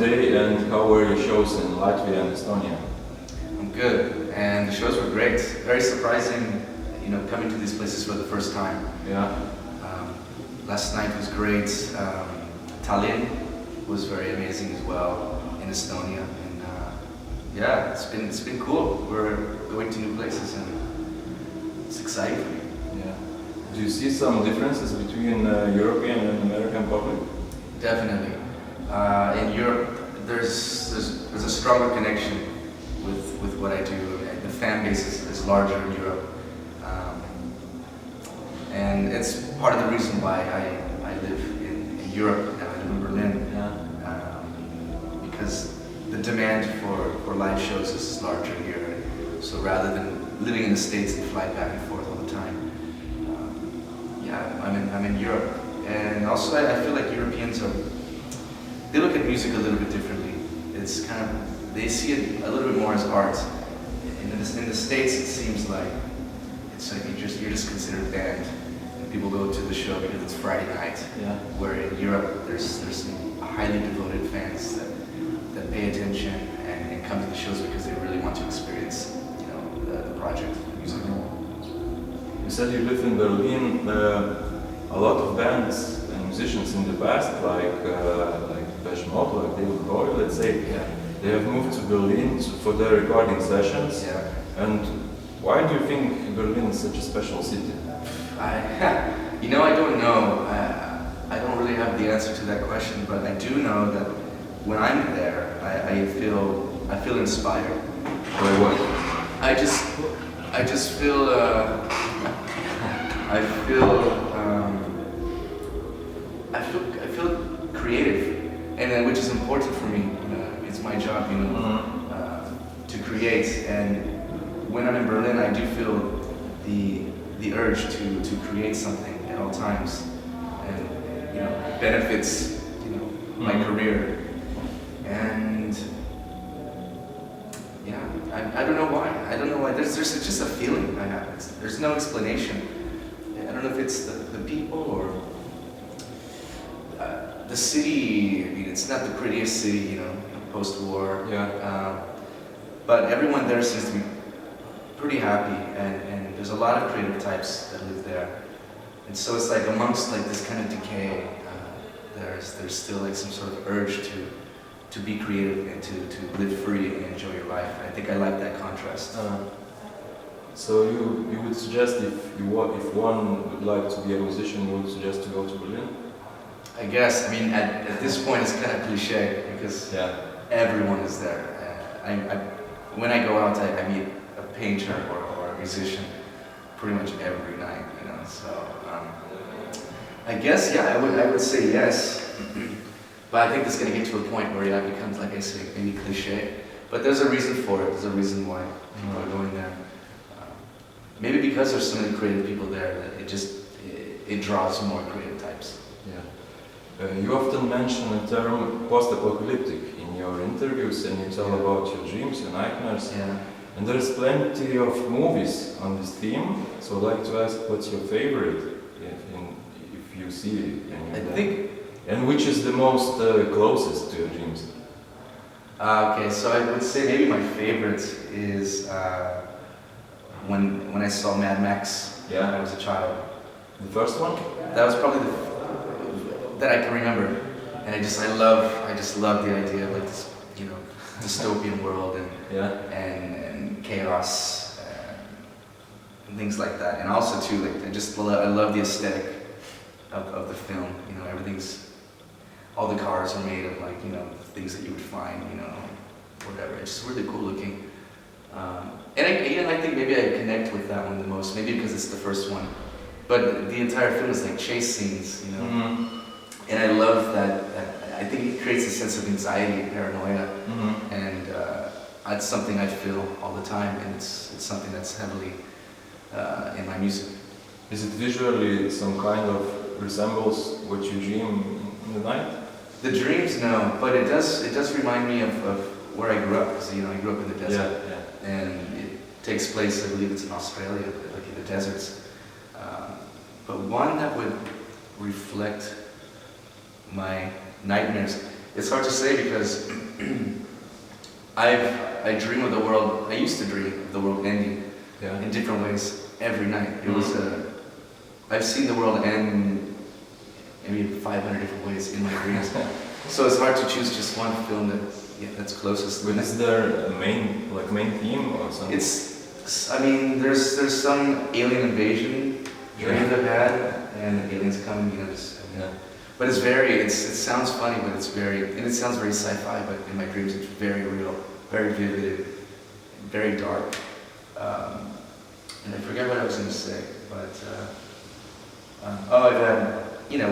today, and how were your shows in Latvia and Estonia? I'm good, and the shows were great. Very surprising, coming to these places for the first time. Yeah. Last night was great. Tallinn was very amazing as well in Estonia, and yeah, it's been cool. We're going to new places, and it's exciting for me. Yeah. Do you see some differences between European and American public? Definitely. In Europe, there's a stronger connection with what I do. The fan base is larger in Europe, and it's part of the reason why I live in Europe and I live in Berlin. Yeah. Because the demand for live shows is larger here. So rather than living in the States and fly back and forth all the time, I'm in Europe. And also I feel like Europeans they look at music a little bit differently. It's kind of, they see it a little bit more as art. In the States, it seems like it's like you're just considered a band, and people go to the show because it's Friday night. Yeah. Where in Europe, there's some highly devoted fans that pay attention and come to the shows because they really want to experience, the project, the music. You said you lived in Berlin. A lot of bands and musicians in the past, like Mode, like David Bowie, let's say, Yeah. they have moved to Berlin for their recording sessions. Yeah. And why do you think Berlin is such a special city? I don't know. I don't really have the answer to that question, but I do know that when I'm there, I feel inspired. By what? I just feel I feel creative, and which is important for me. It's my job, to create. And when I'm in Berlin, I do feel the urge to create something at all times, and it benefits my career. And yeah, I don't know why. I don't know why. There's just a feeling I have. There's no explanation. I don't know if it's the people or the city. I mean, it's not the prettiest city, post-war. Yeah. But everyone there seems to be pretty happy, and there's a lot of creative types that live there. And so it's like amongst like this kind of decay, there's still like some sort of urge to be creative and to live free and enjoy your life. I think I like that contrast. So you would suggest if one would like to be a musician, you would suggest to go to Berlin? I guess. I mean, at this point, it's kind of cliche because everyone is there. When I go out, I meet a painter or a musician pretty much every night. So I guess I would say yes. But I think it's going to get to a point where it becomes, like I say, maybe cliche. But there's a reason for it. There's a reason why people are going there. Maybe because there's so many creative people there that it draws more creative types. Yeah. You often mention the term post-apocalyptic in your interviews, and you tell about your dreams, your nightmares. Yeah. And there's plenty of movies on this theme. So I'd like to ask, what's your favorite, if you see any of them? And which is the most closest to your dreams? Okay, so I would say maybe my favorite is when I saw Mad Max when I was a child. The first one? That was probably that I can remember, and I just love the idea of like this, dystopian world and chaos and things like that. And also too, like I love the aesthetic of the film. All the cars are made of like things that you would find, whatever. It's just really cool looking. And I think maybe I connect with that one the most, maybe because it's the first one. But the entire film is like chase scenes, And I love that. I think it creates a sense of anxiety and paranoia, and that's something I feel all the time, and it's something that's heavily in my music. Is it visually some kind of resembles what you dream in the night? The dreams, no, but it does remind me of where I grew up, because I grew up in the desert, and it takes place, I believe it's in Australia, like in the deserts. But one that would reflect my nightmares, It's hard to say because I dream of the world. I used to dream of the world ending in different ways every night. It was I've seen the world end maybe 500 different ways in my dreams. So it's hard to choose just one film that's closest. But is there a main theme or something? I mean, there's some alien invasion dreams I've had, and aliens come, But it's it sounds funny, but and it sounds very sci-fi, but in my dreams it's very real, very vivid, very dark. And I forget what I was going to say, but I've had,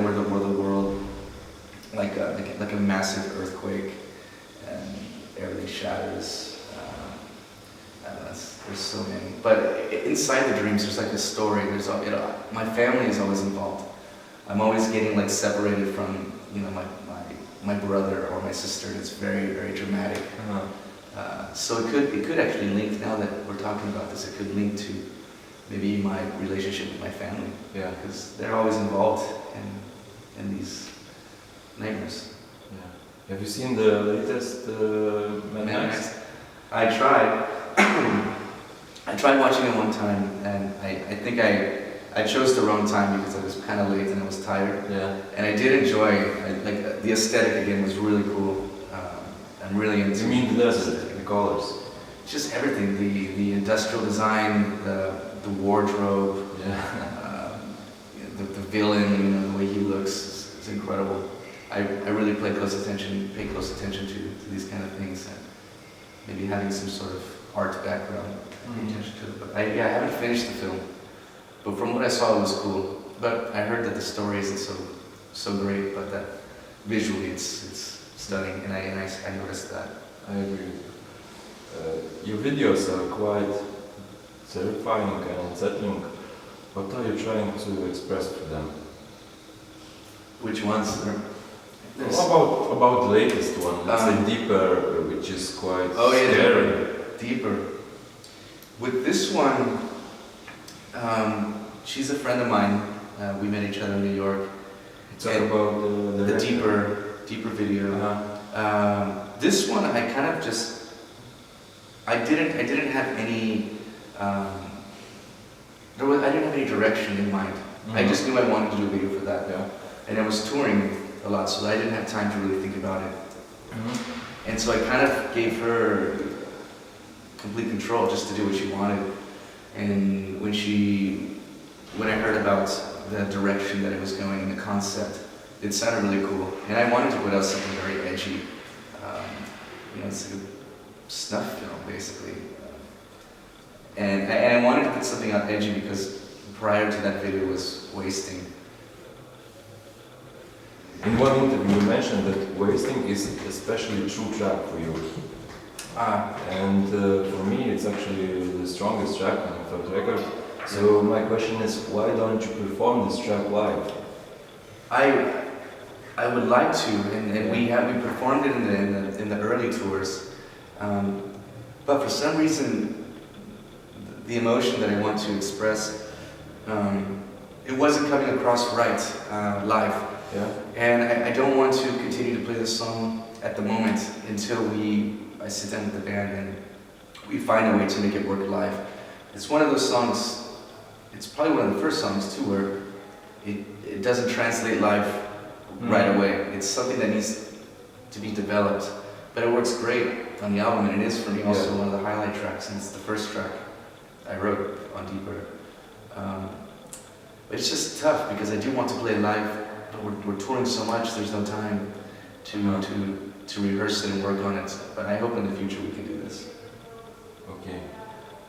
where the world, like a massive earthquake, and everything shatters. There's so many, but inside the dreams there's like a story. My family is always involved. I'm always getting like separated from my brother or my sister. And it's very, very dramatic. So it could actually link, now that we're talking about this, it could link to maybe my relationship with my family. Yeah, because they're always involved in these nightmares. Yeah. Have you seen the latest Mad Max? I tried. I tried watching it one time, and I think I chose the wrong time because I was kind of late and I was tired. Yeah. And I did enjoy, the aesthetic again was really cool. I'm really into. You mean the colors? Just everything, the industrial design, the wardrobe, the villain, the way he looks is incredible. I really pay close attention to these kind of things, and maybe having some sort of art background. But I haven't finished the film, but from what I saw it was cool. But I heard that the story isn't so great, but that visually it's stunning, and I noticed that. I agree. Your videos are quite terrifying and unsettling. What are you trying to express through them? Which ones? About the latest one, let's say Deeper, which is quite scary. Deeper. With this one, she's a friend of mine. We met each other in New York. Talk about the deeper video. This one, I kind of just, I didn't have any, I didn't have any direction in mind. I just knew I wanted to do a video for that. Yeah. And I was touring a lot, so I didn't have time to really think about it. And so I kind of gave her complete control just to do what she wanted. And when I heard about the direction that it was going and the concept, it sounded really cool. And I wanted to put out something very edgy. It's a snuff film, basically. And I wanted to put something out edgy because prior to that video was Wasting. In one interview you mentioned that Wasting is especially a true track for you. And for me it's actually the strongest track on the third record. So my question is, why don't you perform this track live? I would like to, and we performed it in the early tours, but for some reason the emotion that I want to express, it wasn't coming across right live. Yeah. And I don't want to continue to play this song at the moment until I sit down with the band and we find a way to make it work live. It's one of those songs, it's probably one of the first songs too where it doesn't translate live right away. It's something that needs to be developed, but it works great on the album, and it is for me also one of the highlight tracks, and it's the first track I wrote on Deeper. But it's just tough because I do want to play live. But we're touring so much, there's no time to rehearse it and work on it. But I hope in the future we can do this. Okay.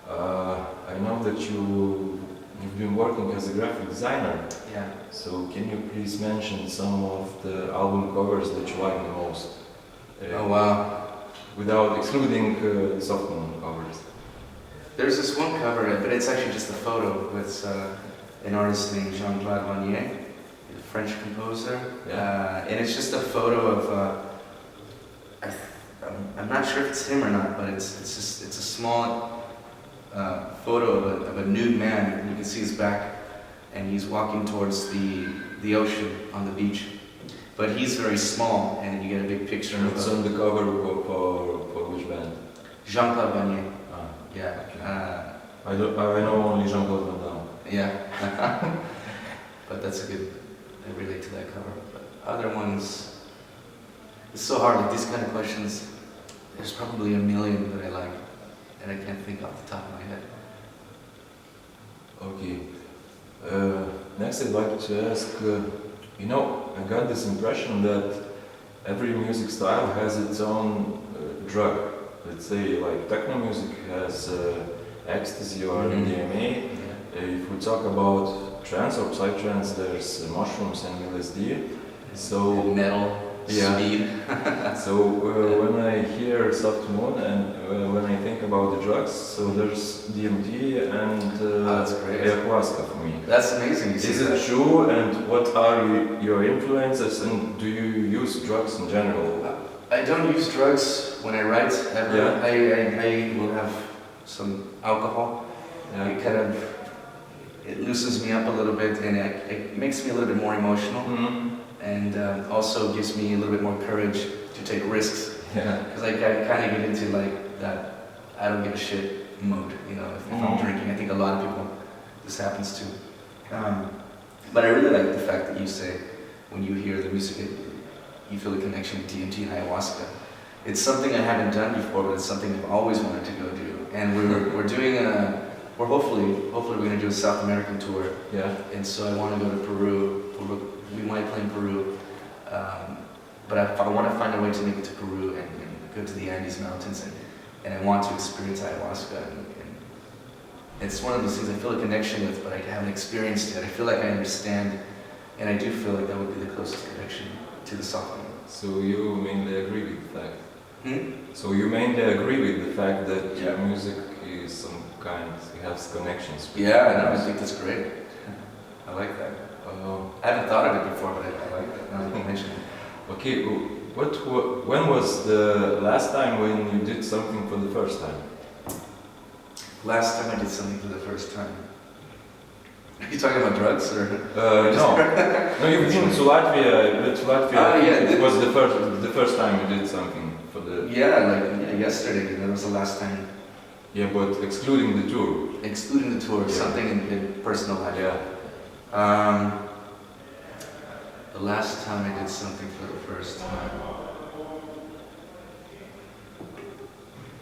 I know that you've been working as a graphic designer. Yeah. So can you please mention some of the album covers that you like the most? Oh wow. Without excluding software covers. There's this one cover, but it's actually just a photo with an artist named Jean-Claude Vannier, a French composer. Yeah. And it's just a photo of, I'm not sure if it's him or not, but it's a small photo of a nude man, and you can see his back, and he's walking towards the ocean on the beach. but he's very small, and you get a big picture of it's on the cover for which band? Jean-Claude Van Damme. Yeah. Okay. I know only Jean-Claude Van Damme. Yeah. But that's a good, I relate to that cover. But other ones, it's so hard, like these kind of questions, there's probably a million that I like, and I can't think off the top of my head. Okay. Next I'd like to ask, you know, I got this impression that every music style has its own drug. Let's say like techno music has ecstasy or MDMA. If we talk about trance or psytrance, there's mushrooms and LSD. So and metal, speed. So when I hear Soft Moon and when I think about the drugs, so there's DMT and ayahuasca for me. That's amazing. Is it true? And what are your influences? And do you use drugs in general? I don't use drugs when I write ever. Yeah. I will have some alcohol. Yeah. It kind of loosens me up a little bit, and it makes me a little bit more emotional, and also gives me a little bit more courage to take risks. Yeah. Because I kind of get into like that I don't give a shit mode. You know, if I'm drinking, I think a lot of people this happens to. But I really like the fact that you say when you hear the music, you feel a connection with DMT and ayahuasca. It's something I haven't done before, but it's something I've always wanted to go do. And we're doing we're hopefully we're going to do a South American tour. Yeah. And so I want to go to Peru. We might play in Peru, but I want to find a way to make it to Peru and go to the Andes Mountains, and I want to experience ayahuasca. And it's one of those things I feel a connection with, but I haven't experienced it. I feel like I understand, and I do feel like that would be the closest connection to the soft moon. So you mainly agree with the fact? So you mainly agree with the fact that your music is some kind, it has connections with I think that's great. I like that. I haven't thought of it before, but I like that. Now that you mention it. Okay, when was the last time when you did something for the first time? Last time I did something for the first time. Are you talking about drugs or? No. No, you've been to Latvia. It was the first time you did something for the. Yeah, yesterday. That was the last time. Yeah, but excluding the tour. Excluding the tour, something in personal life. Yeah. The last time I did something for the first time.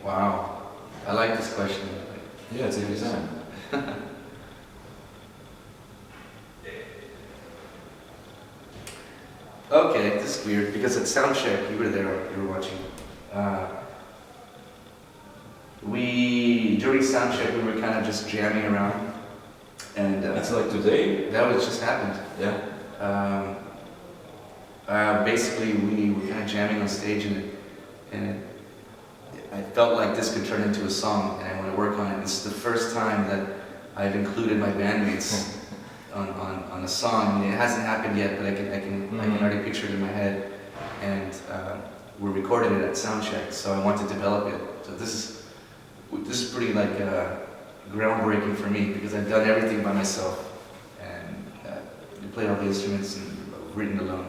Wow, I like this question. Yeah, it's a design. Okay, this is weird because at soundcheck, you were there, you were watching. During soundcheck, we were kind of just jamming around, and it's like today. That was just happened. Yeah. Basically, we were kind of jamming on stage, and I felt like this could turn into a song, and I want to work on it. This is the first time that I've included my bandmates on a song. I mean, it hasn't happened yet, but I can already picture it in my head. And we're recording it at soundcheck, so I want to develop it. So this is pretty like groundbreaking for me because I've done everything by myself and played all the instruments and written alone.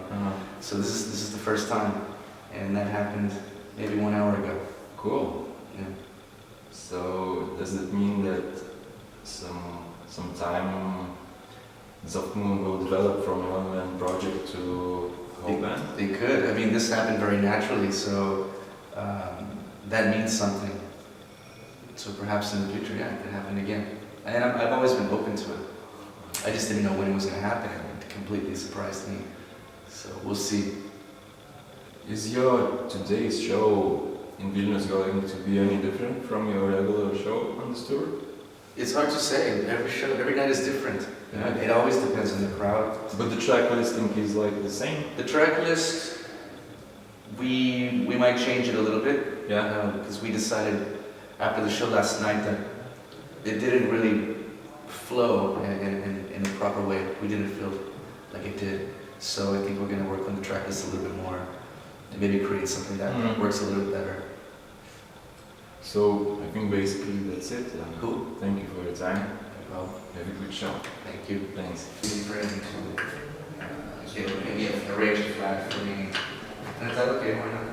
So this is the first time, and that happened maybe 1 hour ago. Cool. Yeah. So does it mean that some time Soft Moon will develop from a one-man project to a whole band? They could. I mean, this happened very naturally, so that means something. So perhaps in the future, it could happen again. And I've always been open to it. I just didn't know when it was going to happen. It completely surprised me. So we'll see. Is your today's show in Vilnius going to be any different from your regular show on this tour? It's hard to say. Every night is different. Yeah. It always depends on the crowd. But the track listing is like the same? The track list, we might change it a little bit. Yeah. Because we decided after the show last night that it didn't really flow in a proper way. We didn't feel like it did. So I think we're going to work on the track list a little bit more and maybe create something that works a little bit better. So I think basically that's it. Cool. Thank you for your time. Well, have a good show. Thank you. Thanks. Feel free to get maybe a arranged a flat for me. And I thought, okay, why not?